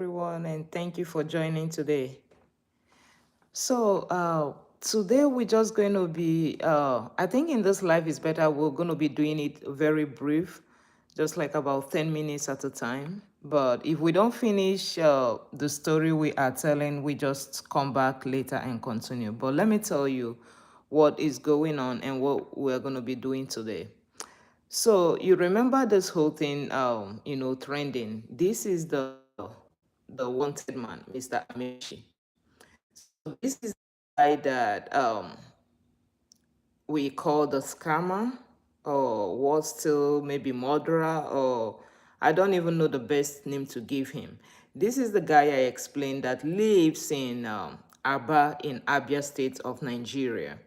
everyone, and thank you for joining today. Today we're just going to be, I think in this life is better, we're going to be doing it very brief, just like about 10 minutes at a time. But if we don't finish the story we are telling, we just come back later and continue. But let me tell you what is going on and what we're going to be doing today. So you remember this whole thing, trending. This is the wanted man, Mr. Amechi. So this is the guy that we call the scammer, or was still maybe murderer, or I don't even know the best name to give him. This is the guy I explained that lives in Aba in Abia State of Nigeria.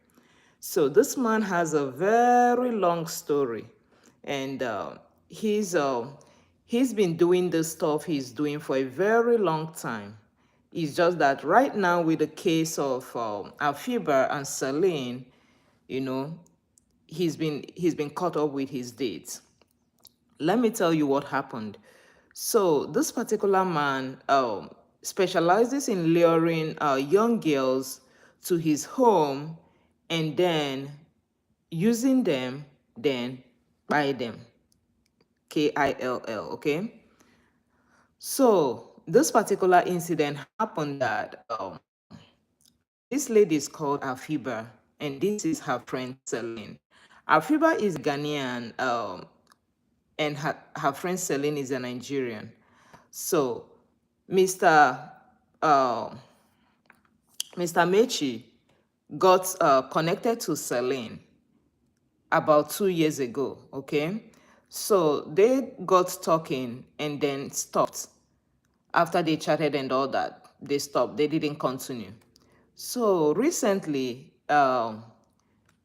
So this man has a very long story, and he's been doing the stuff he's doing for a very long time. It's just that right now with the case of Afiba and Celine, you know, he's been caught up with his dates. Let me tell you what happened. So this particular man specializes in luring young girls to his home and then using them, then buy them. Kill, okay? So this particular incident happened that this lady is called Afiba, and this is her friend Celine. Afiba is Ghanaian, and her friend Celine is a Nigerian. So Mr. Uh, Mr. Mechi got connected to Celine about 2 years ago, okay? So they got talking and then stopped. After they chatted and all that, they stopped. They didn't continue. So recently, Mr.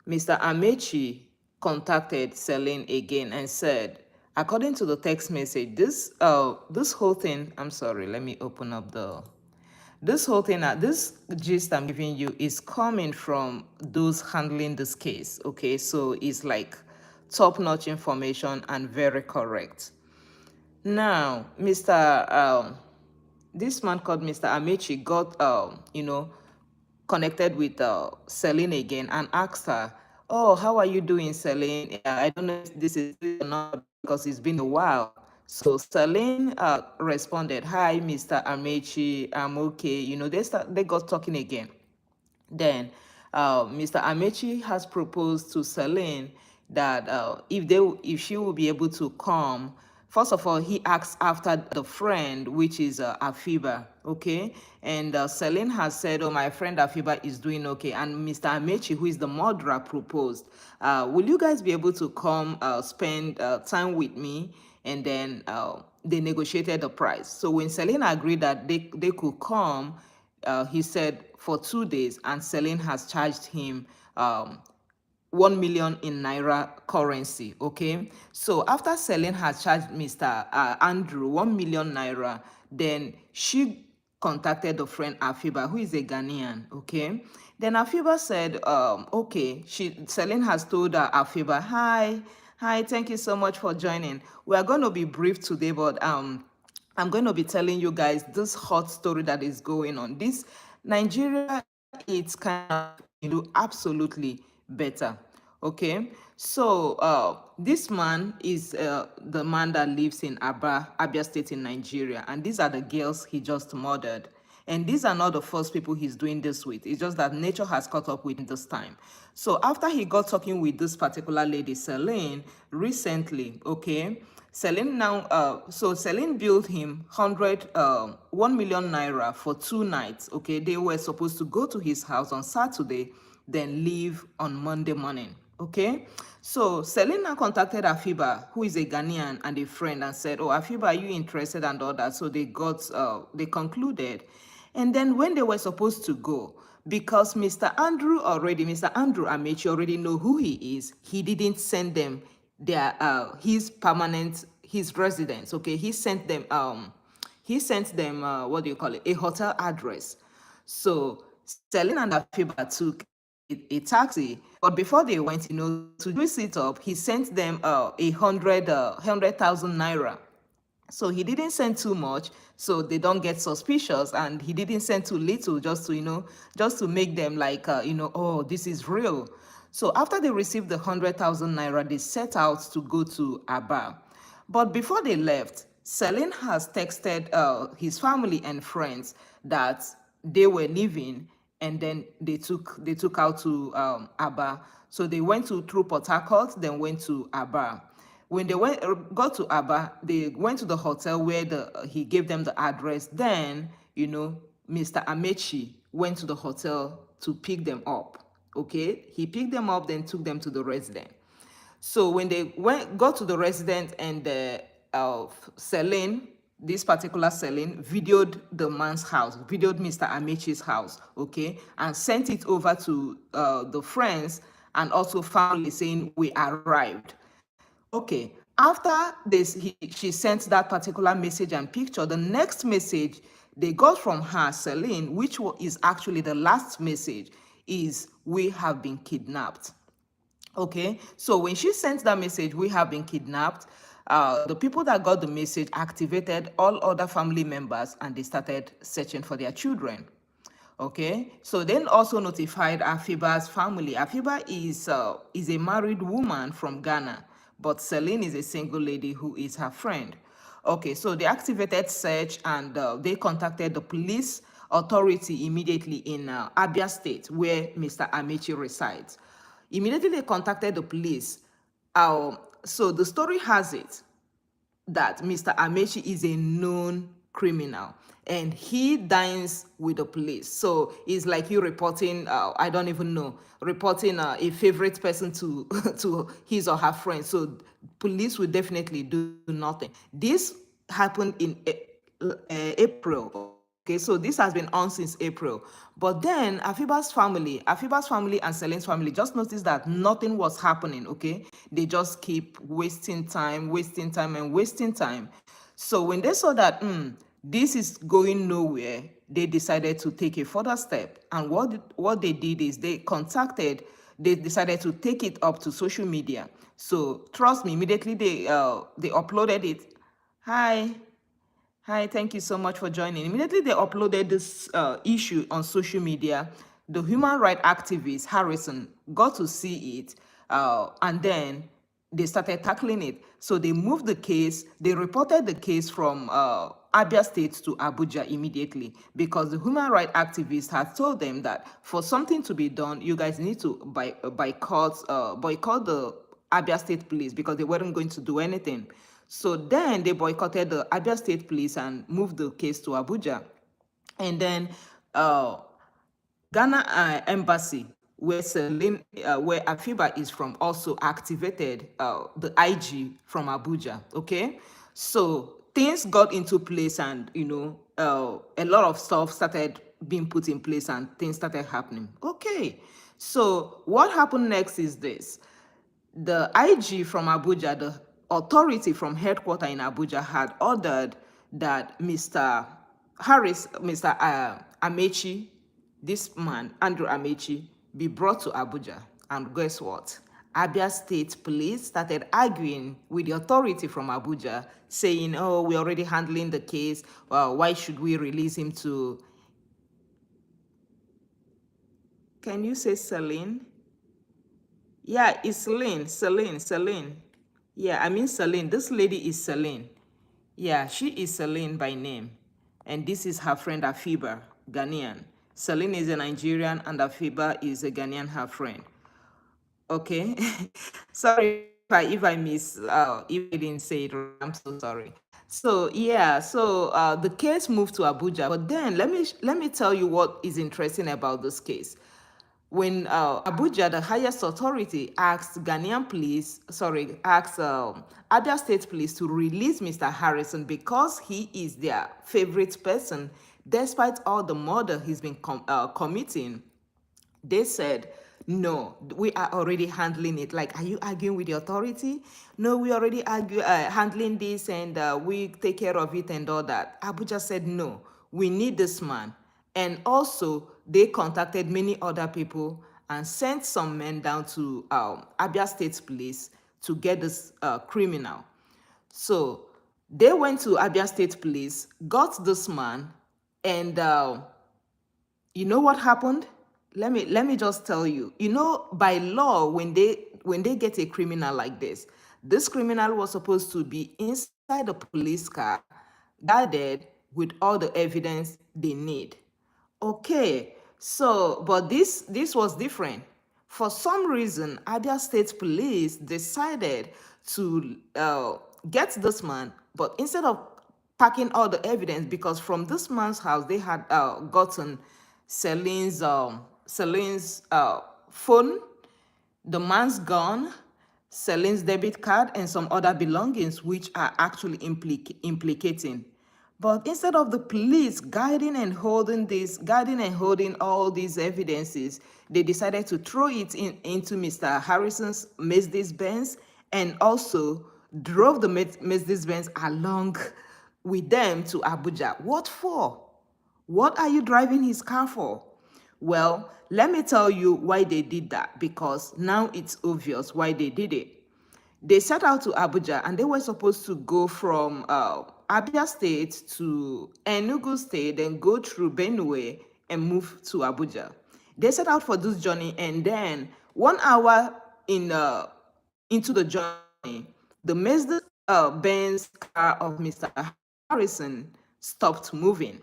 Amechi contacted Celine again and said, according to the text message, this whole thing, I'm sorry, let me open up this whole thing, this gist I'm giving you is coming from those handling this case, okay? So it's like top-notch information and very correct. Now, this man called Mr. Amechi got, connected with Celine again and asked her, "Oh, how are you doing, Celine? I don't know if this is or not because it's been a while." So Celine responded, "Hi, Mr. Amechi, I'm okay." They got talking again. Then Mr. Amechi has proposed to Celine that if she will be able to come. First of all, he asks after the friend, which is Afiba, okay? And Celine has said, "Oh, my friend Afiba is doing okay." And Mr. Amechi, who is the murderer, proposed, "Will you guys be able to come spend time with me?" And then they negotiated the price. So when Celine agreed that they could come, he said for 2 days, and Celine has charged him 1 million in naira currency. Okay, so after Celine has charged Mr. Andrew 1 million naira, then she contacted the friend Afiba, who is a Ghanaian. Okay, then Afiba said, okay, Celine has told Afiba, hi, thank you so much for joining. We are going to be brief today, but I'm going to be telling you guys this hot story that is going on. This Nigeria, it's kind of absolutely better. Okay, so this man is the man that lives in Abia State in Nigeria, and these are the girls he just murdered. And these are not the first people he's doing this with. It's just that nature has caught up with him this time. So after he got talking with this particular lady, Celine, recently, okay, Celine billed him 1 million naira for 2 nights. Okay, they were supposed to go to his house on Saturday, then leave on Monday morning. Okay, so Celine now contacted Afiba, who is a Ghanaian and a friend, and said, "Oh, Afiba, are you interested?" and all that. So they concluded, and then when they were supposed to go, because Mr. Andrew Amechi already know who he is, he didn't send them his residence. Okay, he sent them what do you call it, a hotel address. So Celine and Afiba took a taxi, but before they went, to juice it up, he sent them 100,000 naira So he didn't send too much, so they don't get suspicious, and he didn't send too little, just to, just to make them like, oh, this is real. So after they received the 100,000 naira, they set out to go to Aba. But before they left, Celine has texted his family and friends that they were leaving, and then they took out to Aba. So they went to through Port Harcourt, then went to Aba. When they got to Aba, they went to the hotel where he gave them the address. Then, Mr. Amechi went to the hotel to pick them up. Okay, he picked them up, then took them to the residence. So when they got to the resident, and Celine, this particular Celine, videoed the man's house, videoed Mr. Amechi's house, okay, and sent it over to the friends and also family, saying, "We arrived." Okay, after she sent that particular message and picture, the next message they got from her, Celine, which is actually the last message, is, "We have been kidnapped." Okay, so when she sent that message, "We have been kidnapped," the people that got the message activated all other family members, and they started searching for their children. Okay, so then also notified Afiba's family. Afiba is a married woman from Ghana, but Celine is a single lady who is her friend. Okay, so they activated search, and they contacted the police authority immediately in Abia State, where Mr. Amechi resides. Immediately they contacted the police. So the story has it that Mr. Amechi is a known criminal, and he dines with the police. So it's like you reporting, I don't even know, reporting a favorite person to to his or her friend. So police will definitely do nothing. This happened in April. Okay, so this has been on since April. But then Afiba's family and Celine's family just noticed that nothing was happening. Okay, they just keep wasting time, and wasting time. So when they saw that this is going nowhere, they decided to take a further step. And what they did is they decided to take it up to social media. So trust me, immediately they uploaded it. Hi. Hi, thank you so much for joining. Immediately they uploaded this issue on social media. The human rights activist Harrison got to see it, and then they started tackling it. So they moved the case. They reported the case from Abia State to Abuja immediately, because the human rights activist had told them that for something to be done, you guys need to boycott the Abia State police, because they weren't going to do anything. So then they boycotted the Abia State police and moved the case to Abuja. And then Ghana embassy, where where Afiba is from, also activated the IG from Abuja. Okay, so things got into place, and a lot of stuff started being put in place, and things started happening. Okay, so what happened next is this: the IG from Abuja, the authority from headquarters in Abuja, had ordered that Mr. Amechi, this man, Andrew Amechi, be brought to Abuja. And guess what? Abia State Police started arguing with the authority from Abuja, saying, "Oh, we're already handling the case. Why should we release him to..." Can you say Celine? Yeah, it's Celine. Yeah, I mean Celine. This lady is Celine. Yeah, she is Celine by name. And this is her friend Afiba, Ghanaian. Celine is a Nigerian, and Afiba is a Ghanaian, her friend. Okay. Sorry if I didn't say it right. I'm so sorry. So yeah, so the case moved to Abuja. But then let me tell you what is interesting about this case. When Abuja, the highest authority, asked Abia State Police to release Mr. Harrison because he is their favorite person, despite all the murder he's been committing, they said, "No, we are already handling it." Like, are you arguing with the authority? "No, we already handling this, and we take care of it and all that." Abuja said, "No, we need this man." And also, they contacted many other people and sent some men down to Abia State Police to get this criminal. So They went to Abia State Police, got this man, and you know what happened? Let me just tell you. You know, by law, when they get a criminal like this criminal was supposed to be inside the police car, guarded with all the evidence they need. Okay, so but this was different. For some reason, Abia State Police decided to get this man, but instead of packing all the evidence, because from this man's house they had gotten Celine's phone, the man's gun, Celine's debit card, and some other belongings which are actually implicating. But instead of the police guiding and holding all these evidences, they decided to throw it into Mr. Harrison's Mercedes Benz, and also drove the Mercedes Benz along with them to Abuja. What for? What are you driving his car for? Well, let me tell you why they did that, because now it's obvious why they did it. They set out to Abuja, and they were supposed to go from Abia State to Enugu State, then go through Benue and move to Abuja. They set out for this journey, and then 1 hour into the journey, the Mercedes Benz car of Mr. Harrison stopped moving.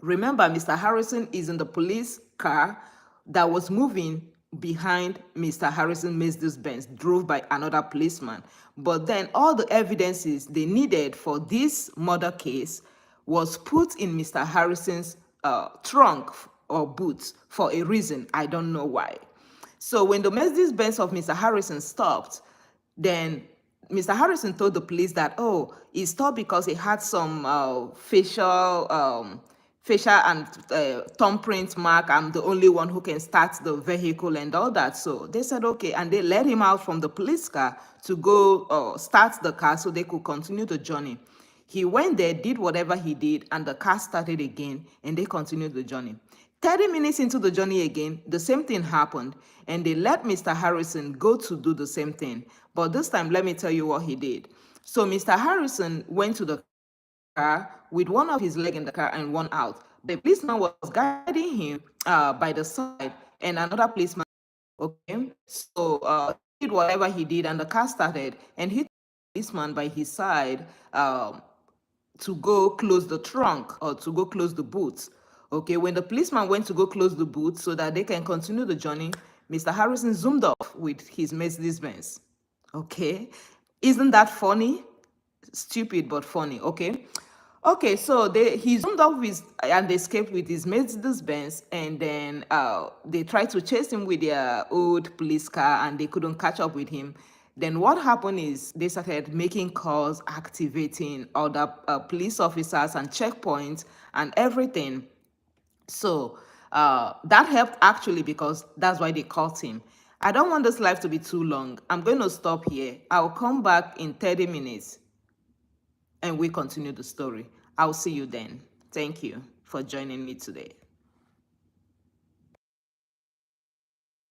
Remember, Mr. Harrison is in the police car that was moving behind Mr. Harrison Mercedes Benz, drove by another policeman. But then all the evidences they needed for this murder case was put in Mr. Harrison's trunk or boot for a reason. I don't know why. So when the Mercedes Benz of Mr. Harrison stopped, then Mr. Harrison told the police that, oh, he stopped because he had some facial and thumbprint mark. I'm the only one who can start the vehicle and all that. So they said, okay. And they let him out from the police car to go start the car so they could continue the journey. He went there, did whatever he did, and the car started again, and they continued the journey. 30 minutes into the journey again, the same thing happened, and they let Mr. Harrison go to do the same thing. But this time, let me tell you what he did. So Mr. Harrison went to the car with one of his leg in the car and one out. The policeman was guiding him by the side, and another policeman. Okay, so he did whatever he did, and the car started, and he took the policeman by his side to go close the trunk or to go close the boot. Okay, when the policeman went to go close the boot so that they can continue the journey, Mr. Harrison zoomed off with his Mercedes Benz. Okay, isn't that funny? Stupid but funny. Okay. Okay, so he zoomed off and escaped with his Mercedes Benz, and then they tried to chase him with their old police car, and they couldn't catch up with him. Then what happened is they started making calls, activating other police officers and checkpoints and everything. So that helped actually, because that's why they caught him. I don't want this live to be too long. I'm going to stop here. I'll come back in 30 minutes and we continue the story. I'll see you then. Thank you for joining me today.